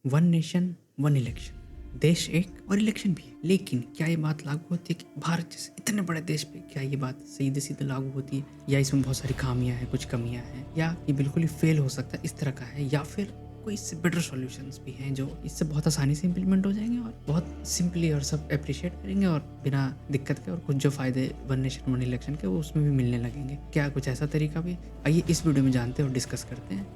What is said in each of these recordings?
One nation one election, देश एक और इलेक्शन भी है। लेकिन क्या ये बात लागू होती है कि भारत जैसे इतने बड़े देश पे क्या ये बात सीधे सीधे लागू होती है, या इसमें बहुत सारी खामियां हैं, कुछ कमियां हैं, या ये बिल्कुल ही फेल हो सकता है इस तरह का है, या फिर कोई इससे बेटर सॉल्यूशंस भी हैं जो इससे बहुत आसानी से इम्प्लीमेंट हो जाएंगे और बहुत सिंपली और सब अप्रिशिएट करेंगे और बिना दिक्कत के, और कुछ जो फायदे वन नेशन वन इलेक्शन के वो उसमें भी मिलने लगेंगे। क्या कुछ ऐसा तरीका भी? आइए इस वीडियो में जानते हैं और डिस्कस करते हैं।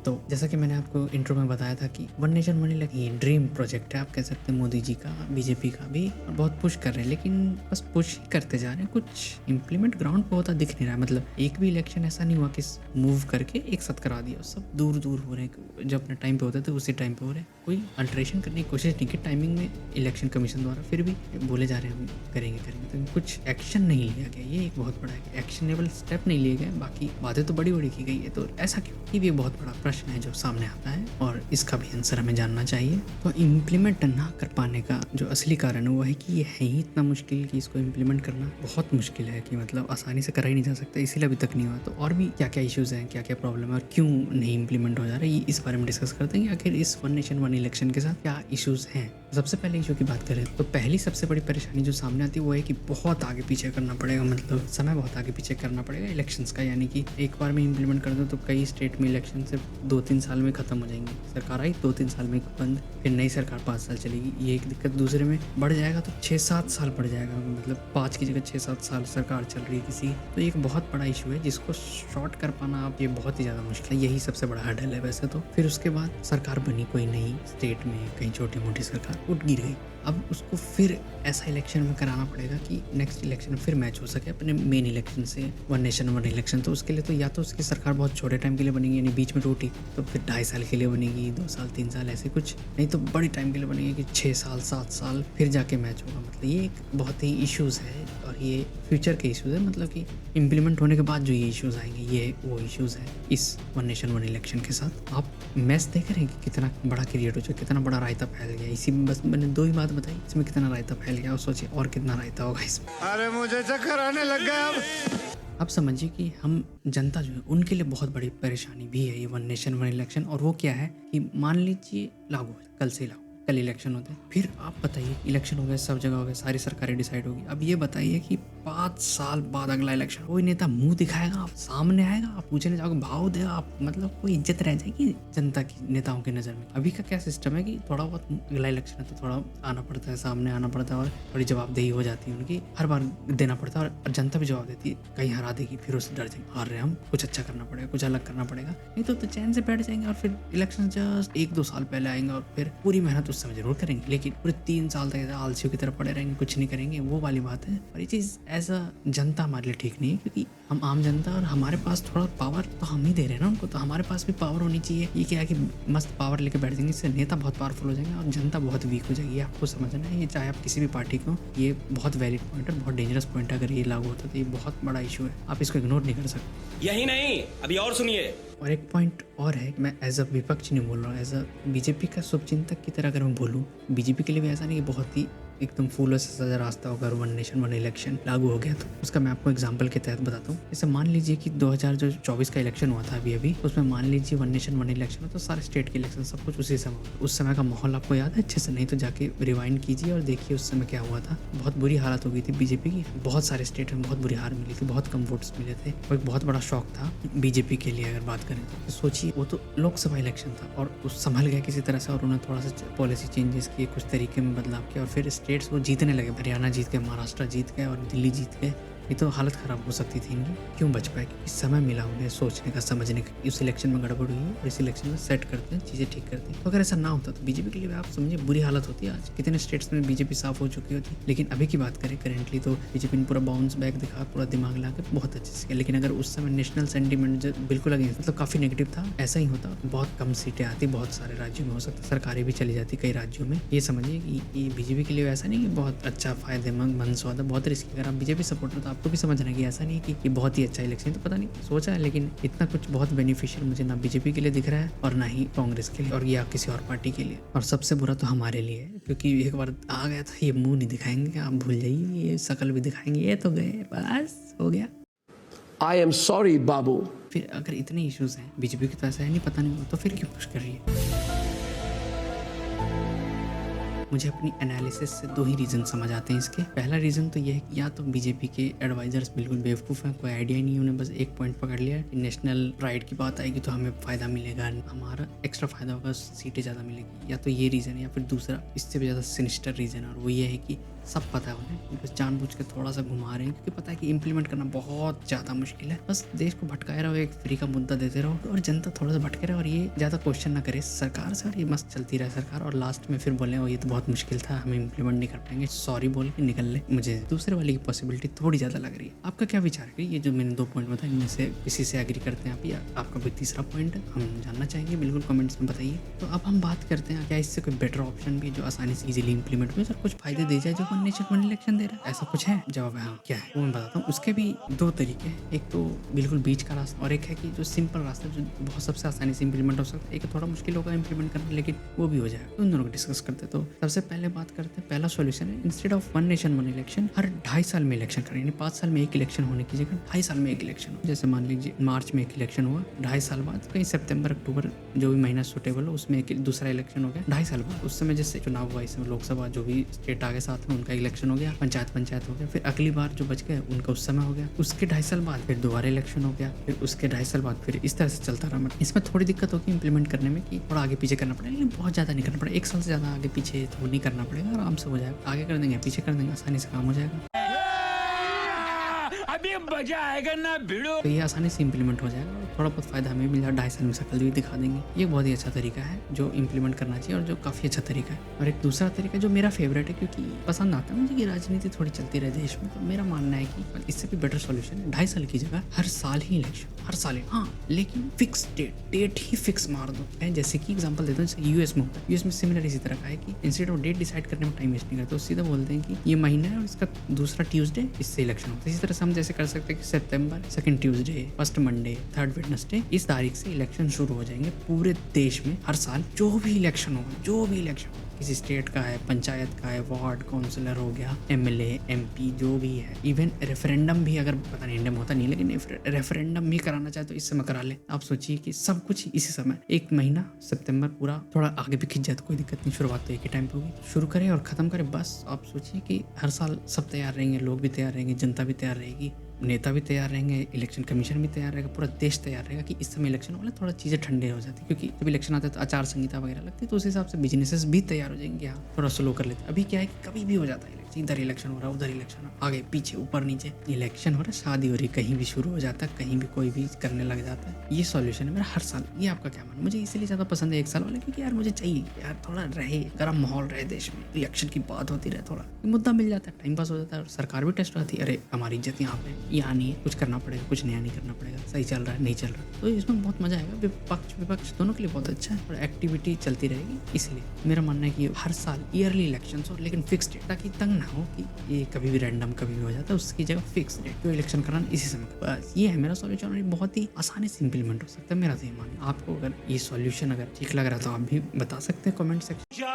तो जैसा कि मैंने आपको इंट्रो में बताया था कि वन नेशन वन इलेक्शन ये ड्रीम प्रोजेक्ट है, आप कह सकते हैं मोदी जी का, बीजेपी का भी, और बहुत पुश कर रहे हैं, लेकिन बस पुश ही करते जा रहे हैं, कुछ इंप्लीमेंट ग्राउंड पे होता दिख नहीं रहा है। मतलब एक भी इलेक्शन ऐसा नहीं हुआ कि मूव करके एक साथ करा दिया, सब दूर दूर हो रहे हैं, जो अपने टाइम पे होते थे उसी टाइम पे हो रहे हैं। कोई अल्ट्रेशन करने की कोशिश नहीं की टाइमिंग में इलेक्शन कमीशन द्वारा, फिर भी बोले जा रहे हैं हम करेंगे करेंगे, तो कुछ एक्शन नहीं लिया गया। ये एक बहुत बड़ा एक्शनेबल स्टेप नहीं लिए गए, बाकी बातें तो बड़ी बड़ी की गई है, तो ऐसा क्यों? ये भी एक बहुत बड़ा प्रश्न है जो सामने आता है और इसका भी आंसर हमें जानना चाहिए। तो इम्प्लीमेंट ना कर पाने का जो असली कारण है वो है कि ये है ही इतना मुश्किल कि इसको इम्प्लीमेंट करना बहुत मुश्किल है, कि मतलब आसानी से करा ही नहीं जा सकता, इसीलिए अभी तक नहीं हुआ। तो और भी क्या क्या इश्यूज हैं, क्या क्या प्रॉब्लम है और क्यों नहीं इम्प्लीमेंट हो जा रहा है, इस बारे में डिस्कस करते हैं कि आखिर इस वन नेशन वन इलेक्शन के साथ क्या इश्यूज हैं। सबसे पहले इशू की बात करें तो पहली सबसे बड़ी परेशानी जो सामने आती है वो है कि बहुत आगे पीछे करना पड़ेगा, मतलब समय बहुत आगे पीछे करना पड़ेगा इलेक्शंस का। यानी कि एक बार में इम्प्लीमेंट कर दो तो कई स्टेट में इलेक्शन सिर्फ 2-3 साल में खत्म हो जाएंगे। सरकार आई 2-3 साल में बंद, फिर नई सरकार 5 साल चलेगी, ये एक दिक्कत। दूसरे में बढ़ जाएगा तो 6-7 साल बढ़ जाएगा, मतलब 5 की जगह 6-7 साल सरकार चल रही है किसी। तो एक बहुत बड़ा इशू है जिसको शॉर्ट कर पाना आप ये बहुत ही ज़्यादा मुश्किल है, यही सबसे बड़ा हर्डल है वैसे तो। फिर उसके बाद सरकार बनी कोई नई स्टेट में, कहीं छोटी मोटी सरकार उठ गिर गई, अब उसको फिर ऐसा इलेक्शन में कराना पड़ेगा कि नेक्स्ट इलेक्शन में फिर मैच हो सके अपने मेन इलेक्शन से, वन नेशन वन इलेक्शन। तो उसके लिए तो या तो उसकी सरकार बहुत छोटे टाइम के लिए बनेगी, यानी बीच में टूटी तो फिर 2.5 साल के लिए बनेगी, 2 साल 3 साल ऐसे कुछ, नहीं तो बड़ी टाइम के लिए बनेगी कि 6 साल 7 साल फिर जाके मैच होगा। मतलब ये एक बहुत ही इश्यूज़ है और ये फ्यूचर के इश्यूज़ है, मतलब कि इम्प्लीमेंट होने के बाद जो ये इश्यूज़ आएंगे ये वो इश्यूज़ हैं इस वन नेशन वन इलेक्शन के साथ। आप मैच देख रहे हैं कि कितना बड़ा क्रिएट हो जाए, कितना बड़ा रायता फैल गया। इसी में बस मैंने 2 ही बात बताई, इसमें कितना रायता फैल गया, और सोचिए और कितना रायता होगा इसमें। अरे मुझे चक्कर आने लग गया अब। आप समझिए कि हम जनता जो है उनके लिए बहुत बड़ी परेशानी भी है ये वन नेशन वन इलेक्शन। और वो क्या है कि मान लीजिए लागू है, कल से लागू, कल इलेक्शन होते हैं, फिर आप बताइए इलेक्शन हो गए, सब जगह हो गए, सारी सरकारें डिसाइड होगी। अब ये बताइए कि 5 साल बाद अगला इलेक्शन, कोई नेता मुंह दिखाएगा, आप सामने आएगा, आप पूछने जाओगे, भाव देगा, आप मतलब कोई इज्जत रह जाएगी जनता की, नेताओं की नज़र में। अभी का क्या सिस्टम है कि थोड़ा बहुत अगला इलेक्शन है तो थोड़ा आना पड़ता है, सामने आना पड़ता है और थोड़ी जवाबदेही हो जाती है उनकी, हर बार देना पड़ता है और जनता भी जवाब देती है, कहीं हरा देगी फिर उससे डर जाएंगे, हार रहे हम, कुछ अच्छा करना पड़ेगा, कुछ अलग करना पड़ेगा, नहीं तो चैन से बैठ जाएंगे और फिर इलेक्शन जस्ट 1-2 साल पहले आएंगे और फिर पूरी मेहनत उस समय जरूर करेंगे, लेकिन पूरे 3 साल तक आलसियों की तरह पड़े रहेंगे, कुछ नहीं करेंगे, वो वाली बात है। और ये चीज़ एज अ जनता हमारे लिए ठीक नहीं है, क्योंकि हम आम जनता और हमारे पास थोड़ा पावर तो हम ही दे रहे हैं ना उनको, तो हमारे पास भी पावर होनी चाहिए। ये क्या है कि मस्त पावर लेके बैठ जाएंगे, इससे नेता बहुत पावरफुल हो जाएंगे और जनता बहुत वीक हो जाएगी। आपको समझना है, ये चाहे आप किसी भी पार्टी को, ये बहुत वैलिड पॉइंट है, बहुत डेंजरस पॉइंट है। अगर ये लागू होता तो ये बहुत बड़ा इशू है, आप इसको इग्नोर नहीं कर सकते। यही नहीं, अभी और सुनिए। और एक पॉइंट और है, मैं एज अ विपक्ष नहीं बोल रहा हूँ, एज अ बीजेपी का शुभचिंतक की तरह अगर मैं बोलूँ, बीजेपी के लिए भी ऐसा नहीं कि बहुत ही एकदम फूलों से सजा रास्ता होगा, वन नेशन वन इलेक्शन लागू हो गया तो उसका मैं आपको एग्जांपल के तहत बताता हूँ। जैसे मान लीजिए कि 2024 का इलेक्शन हुआ था अभी उसमें मान लीजिए वन नेशन वन इलेक्शन हो तो सारे स्टेट के इलेक्शन सब कुछ उसी समय हुआ। उस समय का माहौल आपको याद है अच्छे से? नहीं तो जाके रिवाइंड कीजिए और देखिए उस समय क्या हुआ था। बहुत बुरी हालत हो गई थी बीजेपी की, बहुत सारे स्टेट में बहुत बुरी हार मिली थी, बहुत कम वोट्स मिले थे, और एक बहुत बड़ा शौक था बीजेपी के लिए। अगर बात करें तो सोचिए, वो तो लोकसभा इलेक्शन था और उस संभल गया किसी तरह से, और उन्होंने थोड़ा सा पॉलिसी चेंजेस किए, कुछ तरीके में बदलाव किया और फिर स्टेट्स वो जीतने लगे। हरियाणा जीत गए, महाराष्ट्र जीत गए और दिल्ली जीत गए। ये तो हालत खराब हो सकती थी इनकी, क्यों बच पाए? क्योंकि समय मिला उन्हें सोचने का, समझने का, इस इलेक्शन में गड़बड़ हुई है और इस इलेक्शन में सेट करते हैं, चीज़ें ठीक करते हैं। तो अगर ऐसा ना होता तो बीजेपी के लिए आप समझिए बुरी हालत होती है। आज कितने स्टेट्स में बीजेपी साफ हो चुकी होती, लेकिन अभी की बात करें करेंटली तो बीजेपी ने पूरा बाउंस बैक दिखा, पूरा दिमाग ला के बहुत अच्छे से किया। लेकिन अगर उस समय नेशनल सेंटीमेंट बिल्कुल अगेंस्ट, मतलब काफ़ी नेगेटिव था, ऐसा ही होता, बहुत कम सीटें आती, बहुत सारे राज्यों में हो सकता सरकारें भी चली जाती कई राज्यों में। ये समझिए कि ये बीजेपी के लिए ऐसा नहीं कि बहुत अच्छा फायदेमंद मन सौदा, बहुत रिस्की। अगर आप बीजेपी सपोर्टर तो आपको भी समझना है कि ऐसा नहीं कि ये बहुत ही अच्छा इलेक्शन, तो पता नहीं सोचा है, लेकिन इतना कुछ बहुत बेनिफिशियल मुझे ना बीजेपी के लिए दिख रहा है और ना ही कांग्रेस के लिए और या किसी और पार्टी के लिए। और सबसे बुरा तो हमारे लिए है, क्योंकि एक बार आ गया था, ये मुंह नहीं दिखाएंगे, आप भूल जाइए, ये शक्ल भी दिखाएंगे, ये तो गए, बस हो गया। I am sorry, Babu. फिर अगर इतने इश्यूज हैं, बीजेपी की तो ऐसा है नहीं, पता नहीं, तो फिर क्यों पुश कर रही है? मुझे अपनी एनालिसिस से दो ही रीज़न समझ आते हैं इसके। पहला रीज़न तो ये है कि या तो बीजेपी के एडवाइजर्स बिल्कुल बेवकूफ़ हैं, कोई आइडिया नहीं, उन्हें बस एक पॉइंट पकड़ लिया है, नेशनल प्राइड की बात आएगी तो हमें फ़ायदा मिलेगा, हमारा एक्स्ट्रा फ़ायदा होगा, सीटें ज़्यादा मिलेगी। या तो ये रीज़न है, या फिर दूसरा इससे भी ज़्यादा सिनिस्टर रीज़न है, और वो ये है कि सब पता है उन्हें, बस जानबूझ के थोड़ा सा घुमा रहे हैं, क्योंकि पता है कि इम्प्लीमेंट करना बहुत ज़्यादा मुश्किल है। बस देश को भटकाए रहो, एक फ्री का मुद्दा देते रहो और जनता थोड़ा सा भटके रहे और ये ज़्यादा क्वेश्चन ना करे सरकार से, और ये मस्त चलती रहे सरकार, और लास्ट में फिर बोले ये तो बहुत मुश्किल था, हमें इम्प्लीमेंट नहीं कर पाएंगे, सॉरी बोल के निकल ले। मुझे दूसरे वाले की पॉसिबिलिटी थोड़ी ज़्यादा लग रही है। आपका क्या विचार है? ये जो मैंने 2 पॉइंट बताए, इनमें से किसी से एग्री करते हैं आप, या आपका कोई तीसरा पॉइंट है, हम जानना चाहेंगे, बिल्कुल कमेंट्स में बताइए। तो अब हम बात करते हैं, क्या इससे कोई बेटर ऑप्शन भी जो आसानी से इजीली इंप्लीमेंट हो, सर कुछ फायदे दे जाए जो one nation one election they रहा है, ऐसा कुछ है? जवाब है हाँ। क्या है वो मैं बताता हूँ। उसके भी 2 तरीके हैं, एक तो बिल्कुल बीच का रास्ता, और एक है कि जो सिंपल रास्ता जो बहुत सबसे आसानी से इंप्लीमेंट हो सकता है। एक थोड़ा मुश्किल होगा इंप्लीमेंट करना, लेकिन वो भी हो जाएगा। तो उन दोनों को डिस्कस करते हैं। तो सबसे पहले बात करते हैं, पहला सॉल्यूशन है, instead of one nation one election, हर 2.5 साल में इलेक्शन करें, यानी 5 साल में एक इलेक्शन होने की जगह 2.5 साल में एक इलेक्शन हो। जैसे मान लीजिए मार्च में एक इलेक्शन हुआ, 2.5 साल बाद कहीं सितंबर अक्टूबर जो भी महीना सुटेबल हो उसमें एक दूसरा इलेक्शन हो गया 2.5 साल बाद। उस समय जैसे चुनाव हुआ, इसमें लोकसभा जो भी स्टेट आगे साथ में उनका इलेक्शन हो गया, पंचायत हो गया, फिर अगली बार जो बच गए उनका उस समय हो गया, उसके 2.5 साल बाद फिर दोबारा इलेक्शन हो गया, फिर उसके 2.5 साल बाद फिर इस तरह से चलता रहा। मतलब इसमें थोड़ी दिक्कत होगी इंप्लीमेंट करने में, कि थोड़ा आगे पीछे करना पड़ेगा, लेकिन बहुत ज़्यादा नहीं करना पड़ेगा। 1 साल से ज़्यादा आगे पीछे तो नहीं करना पड़ेगा, आराम से हो जाएगा। आगे कर देंगे, पीछे कर देंगे, आसानी से काम हो जाएगा। अभी मजा आएगा ना भिड़ो। तो ये आसानी से इंप्लीमेंट हो जाएगा, और थोड़ा बहुत फायदा हमें मिल जाएगा, 2.5 साल में शकल भी दिखा देंगे। ये बहुत ही अच्छा तरीका है जो इंप्लीमेंट करना चाहिए, और जो काफ़ी अच्छा तरीका है। और एक दूसरा तरीका जो मेरा फेवरेट है, क्योंकि पसंद आता है मुझे कि राजनीति थोड़ी चलती रहे देश में, तो मेरा मानना है कि इससे भी बेटर सॉल्यूशन है 2.5 साल की जगह हर साल ही इलेक्शन, हर साल ही, हाँ, लेकिन फिक्स डेट ही फिक्स मार दो। जैसे कि एग्जाम्पल देता हूँ, जैसे यूएस में होता है, यूएस में सिमिलर इसी तरह का है कि इंस्टेड ऑफ डेट डिसाइड करने में टाइम वेस्ट नहीं करते, तो सीधा बोलते हैं कि ये महीना है और इसका दूसरा ट्यूसडे इससे इलेक्शन होता है। इसी तरह से हम जैसे कर सकते हैं कि सितंबर 2nd Tuesday, 1st Monday, 3rd Wednesday, इस तारीख से इलेक्शन शुरू हो जाएंगे पूरे देश में। हर साल जो भी इलेक्शन होगा, जो भी इलेक्शन, किसी स्टेट का है, पंचायत का है, वार्ड काउंसिलर हो गया, एमएलए, एमपी, जो भी है, इवन रेफरेंडम भी, अगर पता नहीं इंडिया में होता नहीं, लेकिन रेफरेंडम भी कराना चाहे तो इस समय करा ले। आप सोचिए कि सब कुछ इसी समय, 1 महीना सितंबर पूरा, थोड़ा आगे भी खिंच जाए तो कोई दिक्कत नहीं, शुरुआत तो एक ही टाइम पे होगी, शुरू करें और खत्म करें। बस आप सोचिए कि हर साल सब तैयार रहेंगे, लोग भी तैयार रहेंगे, जनता भी तैयार रहेगी, नेता भी तैयार रहेंगे, इलेक्शन कमीशन भी तैयार रहेगा, पूरा देश तैयार रहेगा कि इस समय इलेक्शन वाले थोड़ा चीज़ें ठंडे हो जाती है, क्योंकि जब इलेक्शन आता है तो आचार संहिता वगैरह लगती है, तो उस हिसाब से बिजनेसेस भी तैयार हो जाएंगे, हाँ थोड़ा स्लो कर लेते हैं। अभी क्या है कि कभी भी हो जाता है, इधर इलेक्शन हो रहा है, उधर इलेक्शन हो रहा है, आगे पीछे ऊपर नीचे इलेक्शन हो रहा है, शादी हो रही, कहीं भी शुरू हो जाता है, कहीं भी कोई भी करने लग जाता है। ये सॉल्यूशन है मेरा हर साल। ये आपका क्या मानना? मुझे इसलिए ज़्यादा पसंद है 1 साल वाला, क्योंकि यार मुझे चाहिए यार थोड़ा रहे, गर्म माहौल रहे देश में, इलेक्शन की बात होती रहे, थोड़ा मुद्दा मिल जाता है, टाइम पास हो जाता है, और सरकार भी टेस्ट होती है, अरे हमारी इज्जत यहाँ पे, यहाँ नहीं है, कुछ करना पड़ेगा, कुछ नया नहीं करना पड़ेगा, सही चल रहा है, नहीं चल रहा, तो इसमें बहुत मजा आएगा। विपक्ष दोनों के लिए बहुत अच्छा है, और एक्टिविटी चलती रहेगी। इसलिए मेरा मानना है कि हर साल ईयरली इलेक्शन हो, लेकिन फिक्स डेट, ताकि तंग ना हो कि ये कभी भी रैंडम कभी भी हो जाता है, उसकी जगह फिक्स डेट जो इलेक्शन कराना इसी समय। बस ये है मेरा सॉल्यूशन, और ये बहुत ही आसानी से इंप्लीमेंट हो सकता है, मेरा तो ये मानना। आपको अगर ये सॉल्यूशन अगर ठीक लग रहा है तो आप भी बता सकते हैं कमेंट सेक्शन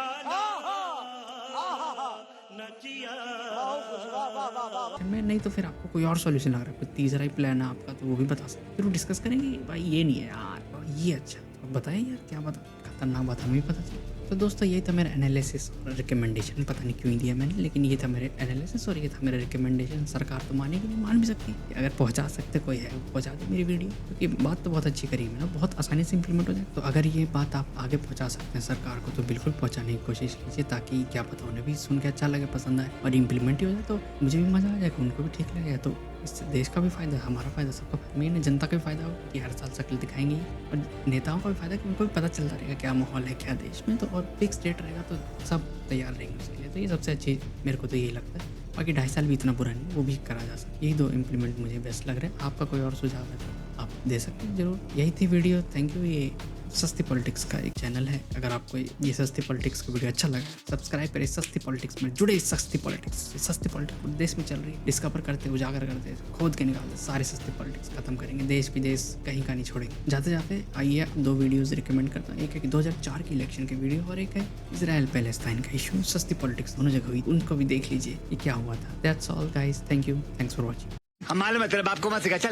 में, नहीं तो फिर आपको कोई और सॉल्यूशन लग रहा है, कोई तीसरा ही प्लान है आपका, तो वो भी बता सकते हैं, फिर वो डिस्कस करेंगे। भाई ये नहीं है यार, ये अच्छा, तो बताएं यार क्या बता, खतरनाक बात हमें भी पता चले। तो दोस्तों यही था मेरा एनालिसिस और रिकमेंडेशन, पता नहीं क्यों दिया मैंने, लेकिन ये था मेरे एनालिसिस और ये था मेरा रिकमेंडेशन। सरकार तो मानेगी नहीं, मान भी सकती है, अगर पहुंचा सकते कोई है पहुंचा दे मेरी वीडियो, क्योंकि बात तो बहुत अच्छी करी मैंने, बहुत आसानी से इंप्लीमेंट हो जाए। तो अगर ये बात आप आगे पहुंचा सकते हैं सरकार को, तो बिल्कुल पहुंचाने की कोशिश कीजिए, ताकि क्या पता उन्हें भी सुन के अच्छा लगे, पसंद आए और इम्प्लीमेंट ही हो जाए, तो मुझे भी मजा आ जाएगा, उनको भी ठीक लगेगा, तो इससे देश का भी फायदा, हमारा फायदा, सबका फायदा, मेन जनता का भी फायदा होगा कि हर साल शक्ल दिखाएंगे, और नेताओं का भी फायदा कि उनको भी पता चलता रहेगा क्या माहौल है क्या देश में, तो और फिक्स डेट रहेगा तो सब तैयार रहेंगे उसके लिए। तो ये सबसे अच्छी मेरे को तो यही लगता है। बाकी 2.5 साल भी इतना बुरा नहीं, वो भी करा जा सकता है। यही 2 इम्प्लीमेंट मुझे बेस्ट लग रहे हैं। आपका कोई और सुझाव है तो आप दे सकते हैं जरूर। यही थी वीडियो, थैंक यू। ये सस्ती पॉलिटिक्स का एक चैनल है, अगर आपको ये सस्ती पॉलिटिक्स का वीडियो अच्छा लगा सब्सक्राइब करें। सस्ती पॉलिटिक्स में जुड़े, सस्ती पॉलिटिक्स पूरे देश में चल रही है, डिस्कवर करते, उजागर करते, खोद के निकालते, सारे सस्ती पॉलिटिक्स खत्म करेंगे, देश विदेश कहीं का नहीं छोड़ेंगे। जाते जाते आइए 2 वीडियोज़ रिकमेंड करता हूँ, एक है 2004 के इलेक्शन के वीडियो, और एक है इजराइल पैलेस्टाइन का इशू। सस्ती पॉलिटिक्स दोनों जगह हुई, उनको भी देख लीजिए ये क्या हुआ था। That's all guys, thank you, thanks for watching. हम मालूम है तेरे बाप को मत सिखा, चल।